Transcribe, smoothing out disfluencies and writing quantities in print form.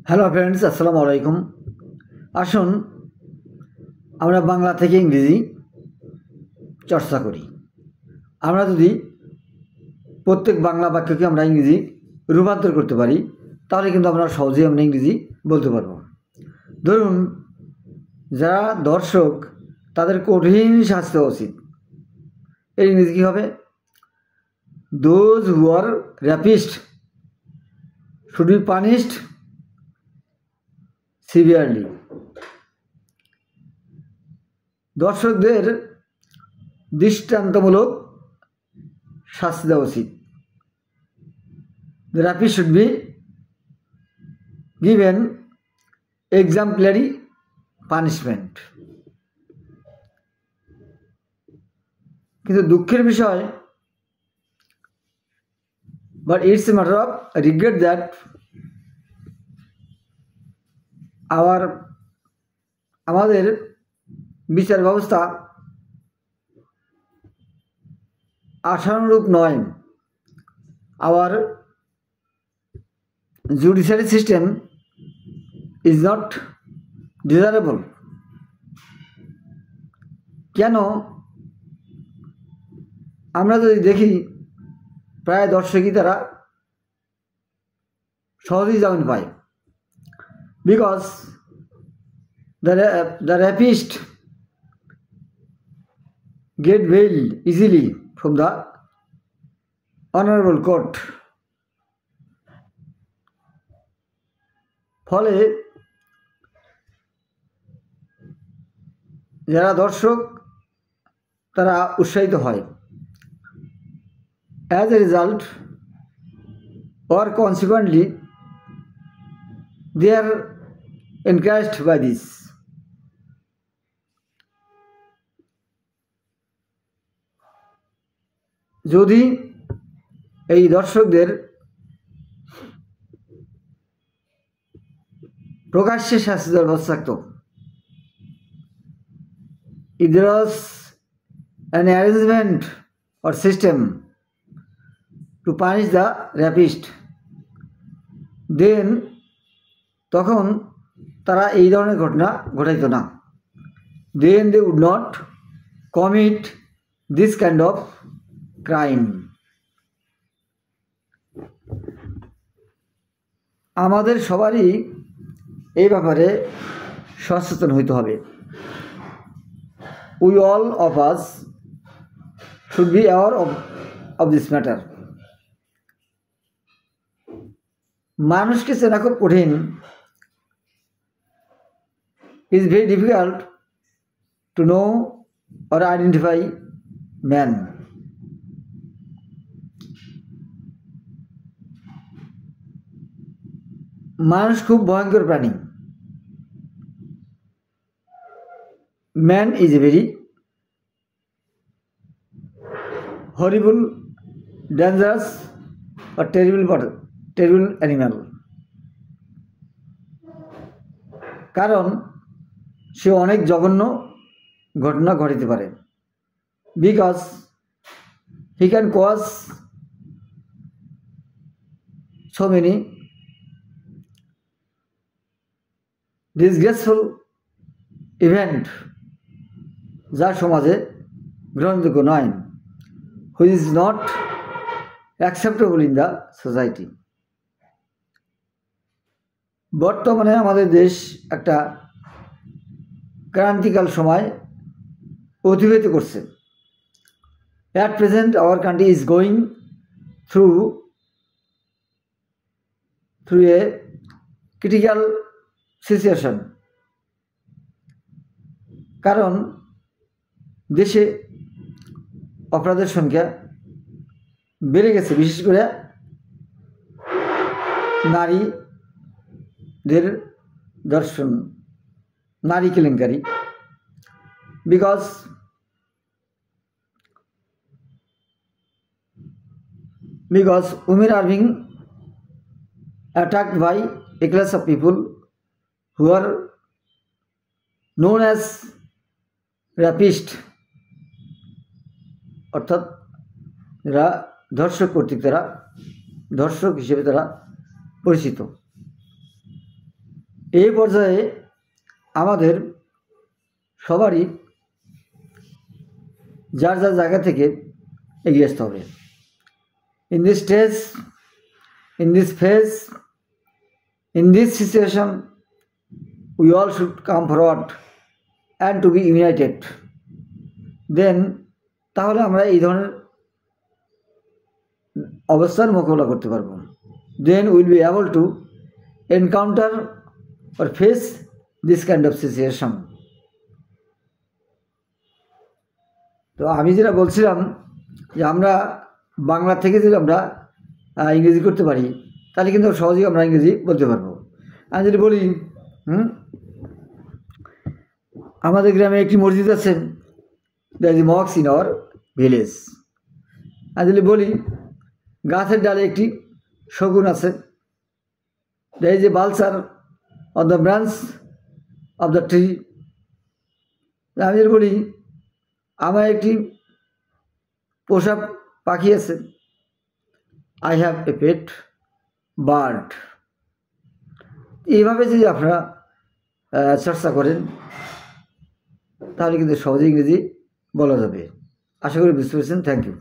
Hello friends, আসসালামু আলাইকুম। আসুন আমরা বাংলা থেকে ইংরেজি চর্চা করি। আমরা যদি প্রত্যেক বাংলা বাক্যকে আমরা ইংরেজি রূপান্তর করতে পারি তাহলে কিন্তু আমরা সহজেই ইংরেজি বলতে পারব। ধরুন, যারা দর্শক তাদের কঠিন শাস্তি উচিত, এর ইংরেজি কী হবে? Those who are rapist should be punished severely. দর্শকদের দৃষ্টান্তমূলক শাস্তি দেওয়া উচিত। The rapist should be given exemplary punishment. কিন্তু দুঃখের বিষয়, but it's a matter of regret that আমাদের বিচার ব্যবস্থা আশানুরূপ নয়। Our judiciary system is not desirable. কেন? আমরা যদি দেখি প্রায় দর্শকই তারা সহজেই জামিন পায়, because the rapist get bail easily from the honorable court. ফলে যারা দর্শক তারা উৎসাহিত হয়। As a result or consequently they are encouraged by this. যদি এই দর্শকদের প্রকাশ্যে শাস্তি দেওয়ার ব্যবস্থা থাকতো, if there was an arrangement or system to punish the rapist, then তখন তারা এই ধরনের ঘটনা ঘটাইতো না। then they would not commit this kind of crime. আমাদের সবারই এই ব্যাপারে সচেতন হইতে হবে। We all of us should be aware of this matter. মানুষকে চেনা খুব কঠিন। It is very difficult to know or identify man. মানুষ খুব ভয়ঙ্কর প্রাণী। Man is a very horrible, dangerous or terrible animal. কারণ সে অনেক জঘন্য ঘটনা ঘটাতে পারে, because he can cause so many disgraceful event যা সমাজে গ্রহণযোগ্য নয়, which is not acceptable in the society. বর্তমানে আমাদের দেশ একটা ক্রান্তিকাল সময় অতিবাহিত করছে। At present our country is going through a critical situation. কারণ দেশে অপরাধের সংখ্যা বেড়ে গেছে, বিশেষ করে নারীদের ধর্ষণ, নারী কেলেঙ্কারি, because women are being attacked by a class of people who are known as rapist, অর্থাৎ যারা ধর্ষক কর্তৃক তারা ধর্ষক হিসেবে তারা পরিচিত। এই পর্যায়ে আমাদের সবারই যার যার জায়গা থেকে এগিয়ে আসতে হবে। In this stage, in this phase, in this situation, we all should come forward and to be united. Then তাহলে আমরা এই ধরনের অবস্থার মোকাবিলা করতে পারবো। Then we will be able to encounter or face this kind of situation. তো আমি যেটা বলছিলাম যে আমরা বাংলা থেকে যদি আমরা ইংরেজি করতে পারি তাহলে কিন্তু সহজেই আমরা ইংরেজি বলতে পারবো। আমি যদি বলি আমাদের গ্রামে একটি মসজিদ আছে, that is mosques in our village. আমি যদি বলি গাছের ডালে একটি শগুন আছে, that is a vulture on the branch of the tree. আমি যদি বলি আমার একটি পোষা পাখি আছে, I have a pet bird. এইভাবে যদি আপনারা চর্চা করেন তাহলে কিন্তু সহজে ইংরেজি বলা যাবে। আশা করি বুঝতে পেরেছেন। Thank you.